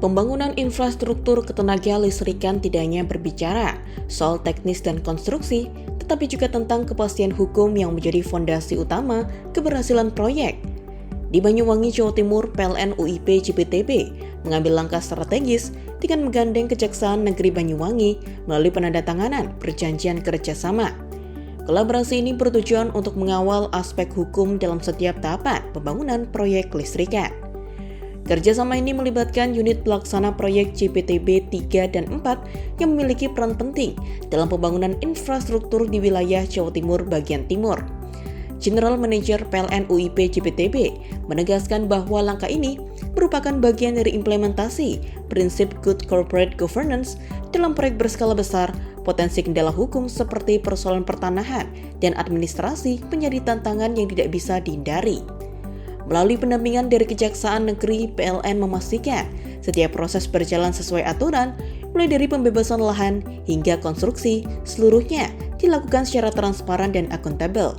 Pembangunan infrastruktur ketenaga listrikan tidak hanya berbicara soal teknis dan konstruksi, tetapi juga tentang kepastian hukum yang menjadi fondasi utama keberhasilan proyek. Di Banyuwangi, Jawa Timur, PLN UIP JPTB mengambil langkah strategis dengan menggandeng Kejaksaan Negeri Banyuwangi melalui penandatanganan perjanjian kerjasama. Kolaborasi ini bertujuan untuk mengawal aspek hukum dalam setiap tahapan pembangunan proyek listrikan. Kerjasama ini melibatkan unit pelaksana proyek JPTB 3 dan 4 yang memiliki peran penting dalam pembangunan infrastruktur di wilayah Jawa Timur bagian timur. General Manager PLN UIP JPTB menegaskan bahwa langkah ini merupakan bagian dari implementasi prinsip good corporate governance dalam proyek berskala besar. Potensi kendala hukum seperti persoalan pertanahan dan administrasi menjadi tantangan yang tidak bisa dihindari. Melalui pendampingan dari Kejaksaan Negeri, PLN memastikan setiap proses berjalan sesuai aturan, mulai dari pembebasan lahan hingga konstruksi, seluruhnya dilakukan secara transparan dan akuntabel.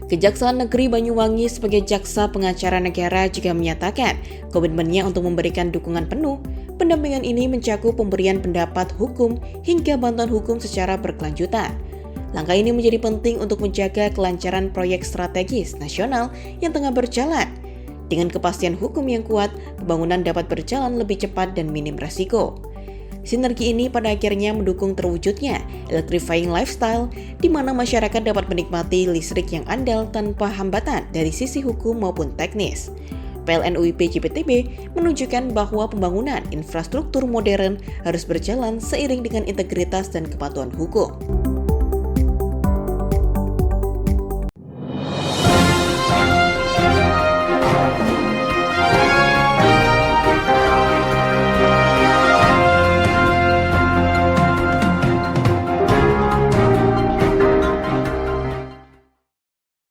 Kejaksaan Negeri Banyuwangi sebagai jaksa pengacara negara juga menyatakan komitmennya untuk memberikan dukungan penuh. Pendampingan ini mencakup pemberian pendapat hukum hingga bantuan hukum secara berkelanjutan. Langkah ini menjadi penting untuk menjaga kelancaran proyek strategis nasional yang tengah berjalan. Dengan kepastian hukum yang kuat, pembangunan dapat berjalan lebih cepat dan minim resiko. Sinergi ini pada akhirnya mendukung terwujudnya electrifying lifestyle, di mana masyarakat dapat menikmati listrik yang andal tanpa hambatan dari sisi hukum maupun teknis. PLN UIP JPTB menunjukkan bahwa pembangunan infrastruktur modern harus berjalan seiring dengan integritas dan kepatuhan hukum.